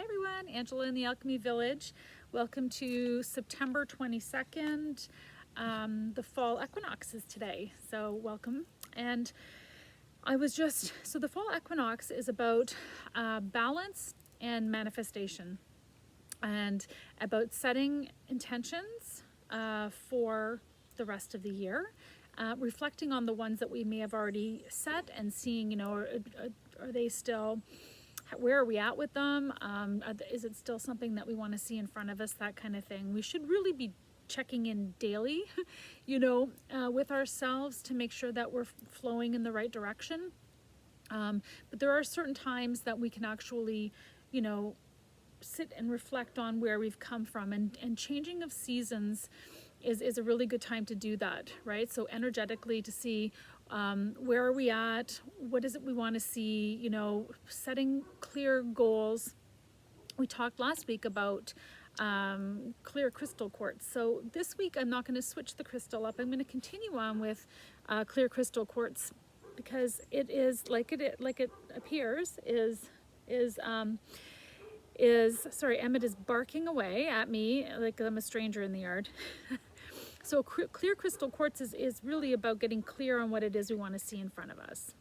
everyone, Angela in the Alchemy Village. Welcome to September 22nd. The fall equinox is today, so welcome. And so the fall equinox is about balance and manifestation, and about setting intentions for the rest of the year, reflecting on the ones that we may have already set and seeing, are they still, where are we at with them? Is it still something that we want to see in front of us, that kind of thing. We should really be checking in daily, with ourselves to make sure that we're flowing in the right direction. But there are certain times that we can actually, sit and reflect on where we've come from, and changing of seasons is a really good time to do that, right? So energetically to see where are we at, what is it we want to see, setting clear goals. We talked last week about clear crystal quartz. So this week I'm not going to switch the crystal up. I'm going to continue on with clear crystal quartz, because it is like it appears sorry, Emmett is barking away at me like I'm a stranger in the yard. So clear crystal quartz is really about getting clear on what it is we want to see in front of us,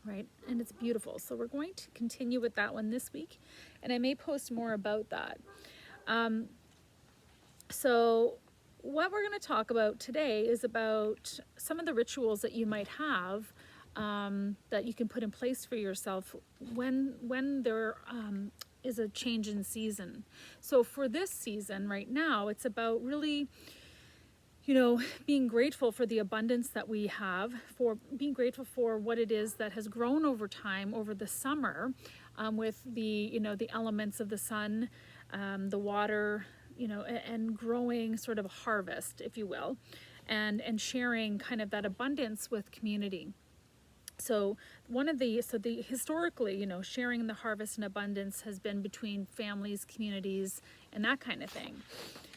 right? And it's beautiful. So we're going to continue with that one this week, and I may post more about that. So what we're going to talk about today is about some of the rituals that you might have that you can put in place for yourself when there is a change in season. So for this season right now, it's about really, being grateful for the abundance that we have, for being grateful for what it is that has grown over time, over the summer, with the elements of the sun, the water, and growing sort of a harvest, if you will, and sharing kind of that abundance with community. So historically, sharing the harvest and abundance has been between families, communities, and that kind of thing.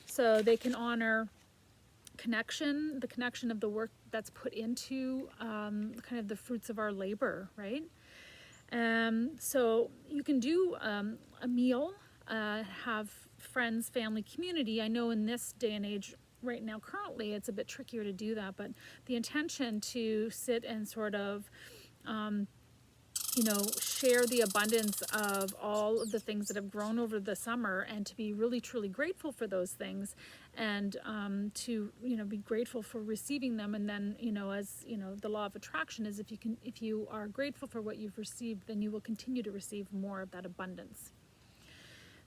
So they can honor the connection of the work that's put into kind of the fruits of our labor, right? So you can do a meal, have friends, family, community. I know in this day and age right now, currently, it's a bit trickier to do that, but the intention to sit and sort of share the abundance of all of the things that have grown over the summer, and to be really truly grateful for those things, and to be grateful for receiving them. And then as the law of attraction is, if you are grateful for what you've received, then you will continue to receive more of that abundance.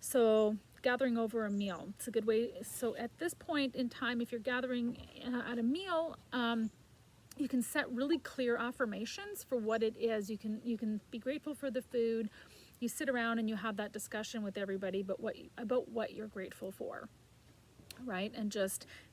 So gathering over a meal, it's a good way. So at this point in time, if you're gathering at a meal, you can set really clear affirmations for what it is. You can be grateful for the food. You sit around and you have that discussion with everybody about what you're grateful for, right? And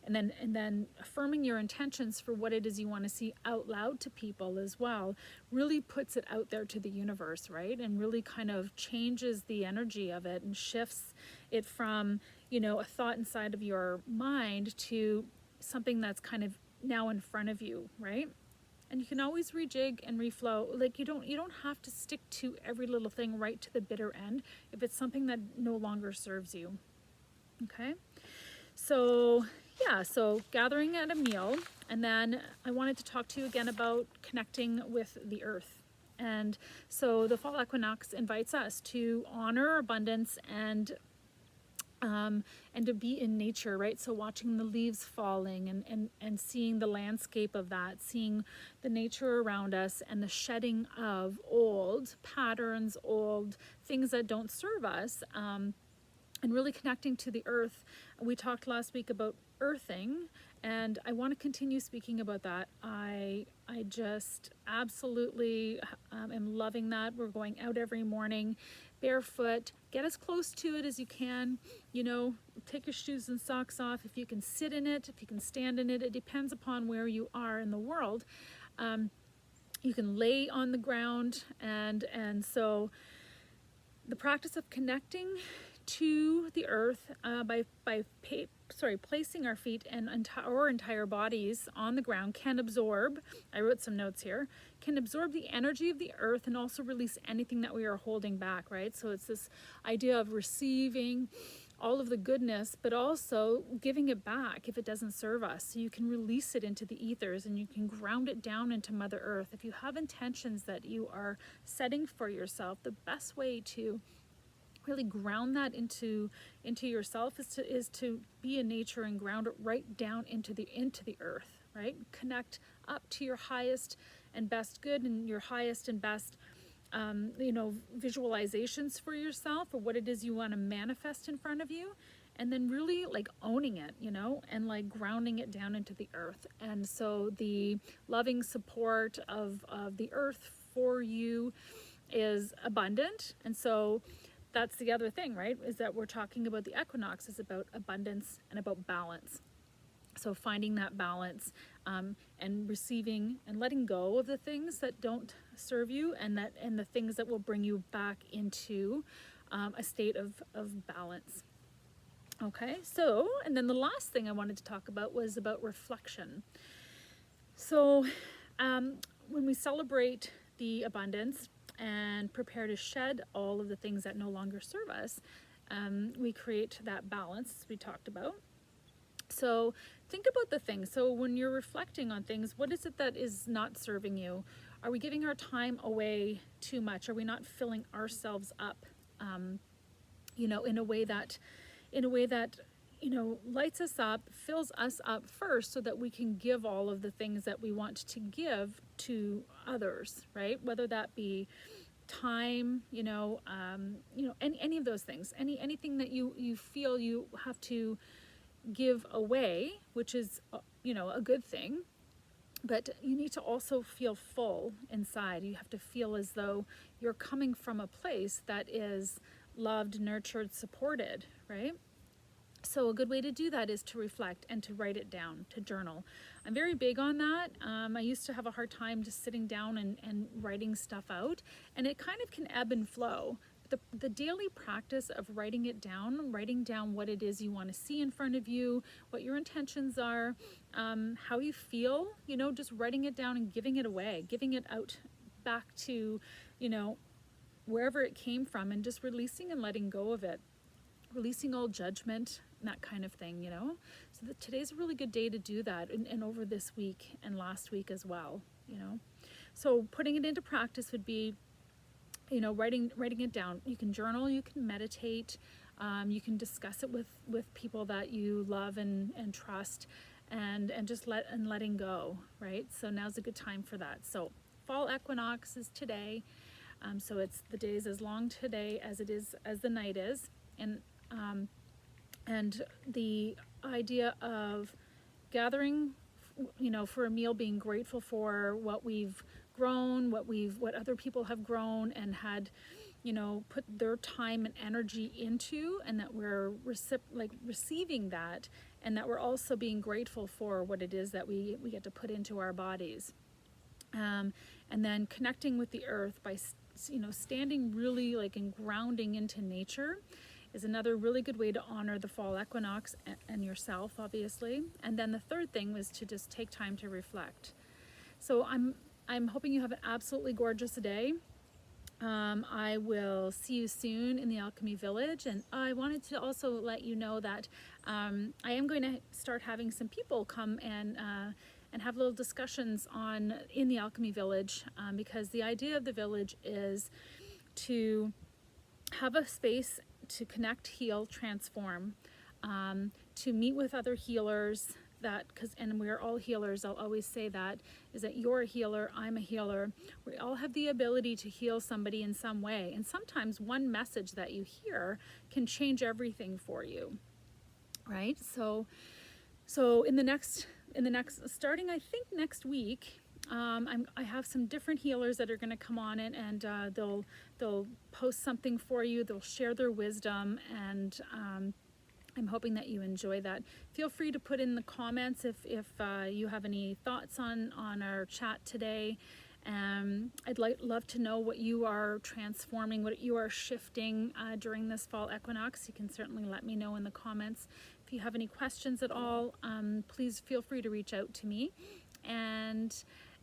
then affirming your intentions for what it is you want to see out loud to people as well really puts it out there to the universe, right? And really kind of changes the energy of it and shifts it from a thought inside of your mind to something that's kind of now in front of you, right? And you can always rejig and reflow. Like you don't have to stick to every little thing right to the bitter end if it's something that no longer serves you. Okay? So gathering at a meal, and then I wanted to talk to you again about connecting with the earth. And so the fall equinox invites us to honor abundance and to be in nature, right? So watching the leaves falling and seeing the landscape of that, seeing the nature around us, and the shedding of old patterns, old things that don't serve us, and really connecting to the earth. We talked last week about earthing, and I want to continue speaking about that. I just absolutely am loving that. We're going out every morning barefoot. Get as close to it as you can. Take your shoes and socks off. If you can sit in it, if you can stand in it, it depends upon where you are in the world. You can lay on the ground, and so the practice of connecting to the earth placing our feet and our entire bodies on the ground can absorb, I wrote some notes here, can absorb the energy of the earth and also release anything that we are holding back, right? So it's this idea of receiving all of the goodness, but also giving it back if it doesn't serve us. So you can release it into the ethers and you can ground it down into Mother Earth. If you have intentions that you are setting for yourself, the best way to really ground that into yourself is to be in nature and ground it right down into the earth, right? Connect up to your highest and best good and your highest and best visualizations for yourself, or what it is you want to manifest in front of you, and then really like owning it, and like grounding it down into the earth. And so the loving support of the earth for you is abundant. And so that's the other thing, right? Is that we're talking about the equinox is about abundance and about balance. So finding that balance, and receiving and letting go of the things that don't serve you, and the things that will bring you back into a state of balance. Okay, so, and then the last thing I wanted to talk about was about reflection. So when we celebrate the abundance and prepare to shed all of the things that no longer serve us, we create that balance we talked about. So think about the things. So when you're reflecting on things, what is it that is not serving you? Are we giving our time away too much? Are we not filling ourselves up, in a way that lights us up, fills us up first, so that we can give all of the things that we want to give to others, right? Whether that be time, any of those things, anything that you feel you have to give away, which is, a good thing, but you need to also feel full inside. You have to feel as though you're coming from a place that is loved, nurtured, supported, right? So a good way to do that is to reflect and to write it down, to journal. I'm very big on that. I used to have a hard time just sitting down and writing stuff out, and it kind of can ebb and flow. The daily practice of writing down what it is you want to see in front of you, what your intentions are, how you feel, just writing it down and giving it away, giving it out back to, wherever it came from, and just releasing and letting go of it, releasing all judgment, that kind of thing, So today's a really good day to do that, and over this week and last week as well, So putting it into practice would be, writing it down. You can journal, you can meditate, you can discuss it with people that you love and trust, and just letting go, right? So now's a good time for that. So fall equinox is today, so it's the day is as long today as it is as the night is, and the idea of gathering, for a meal, being grateful for what we've grown, what other people have grown and had, put their time and energy into, and that we're receiving that, and that we're also being grateful for what it is that we get to put into our bodies. And then connecting with the earth by, standing really and grounding into nature is another really good way to honor the fall equinox and yourself, obviously. And then the third thing was to just take time to reflect. So I'm hoping you have an absolutely gorgeous day. I will see you soon in the Alchemy Village, and I wanted to also let you know that I am going to start having some people come and have little discussions in the Alchemy Village, because the idea of the village is to have a space to connect, heal, transform, to meet with other healers, and we're all healers, I'll always say that, is that you're a healer, I'm a healer. We all have the ability to heal somebody in some way, and sometimes one message that you hear can change everything for you, right? So in the next starting, I think next week, I have some different healers that are going to come on it, and they'll post something for you. They'll share their wisdom, and I'm hoping that you enjoy that. Feel free to put in the comments if you have any thoughts on our chat today, I'd love to know what you are transforming, what you are shifting during this fall equinox. You can certainly let me know in the comments. If you have any questions at all, please feel free to reach out to me. And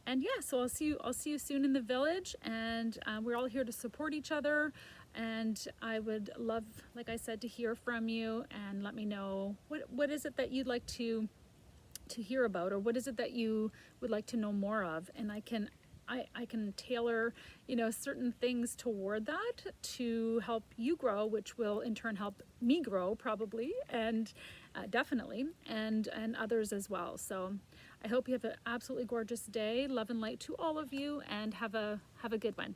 yeah, so I'll see you soon in the village, and we're all here to support each other. And I would love, like I said, to hear from you and let me know what is it that you'd like to hear about, or what is it that you would like to know more of, and I can tailor, certain things toward that to help you grow, which will in turn help me grow probably, and definitely, and others as well. So I hope you have an absolutely gorgeous day. Love and light to all of you, and have a good one.